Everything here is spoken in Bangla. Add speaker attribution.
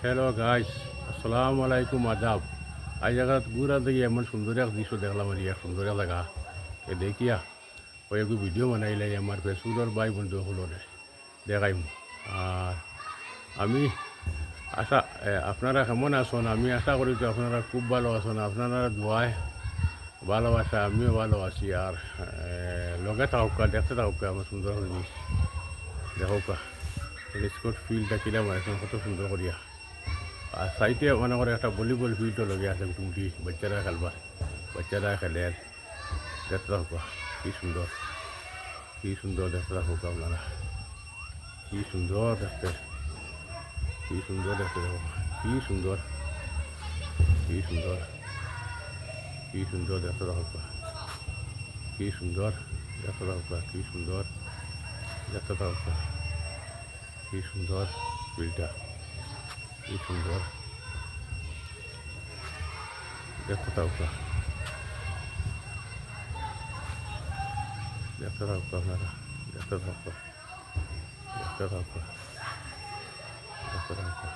Speaker 1: হ্যালো গাইস, আসসালামু আলাইকুম, আদাব। আজ জায়গাত ঘুরা দেখি এমন সুন্দর এক দৃশ্য দেখলাম, আর এক সুন্দর এক জায়গা এ দেখিয়া কয়েক ভিডিও বানাইলাই আমার ফেসবুকের ভাই বন্ধু হলো দেখাইম। আর আমি আপনারা কেমন আছেন? আমি আশা করি তো আপনারা খুব ভালো আছেন। আপনারা দোয়ায় ভালোবাসা, আমিও ভালো আছি। আর লগে থাকুকা, দেখতে থাকুকা আমার সুন্দর জিনিস দেখোকা। স্কোর ফিল্ডটা কিনা বানাইছেন কত সুন্দর করিয়া। আর সাইডে মনে করে একটা ভলিবল ফিল্ডও লগে আছে, মোটামুটি বাচ্চারা খেলবার, বাচ্চারা খেলে। দেখতে থাকুকা কি সুন্দর, কি সুন্দর দেখতে থাকুকা আপনারা। কি সুন্দর দেখতে, কি সুন্দর দেখতে দেখো, কি সুন্দর, কি সুন্দর, কি সুন্দর দেখতে থাকুকা, কি সুন্দর দেখতে থাকুকা, কি সুন্দর দেখতে থাকুকা, কি সুন্দর ফিল্ডটা, কি সুন্দর দেখতে থাকুকা, দেখতে থাকুকা আপনারা, দেখতে থাকুকা, দেখতে থাকুকা, দেখতে থাকুকা।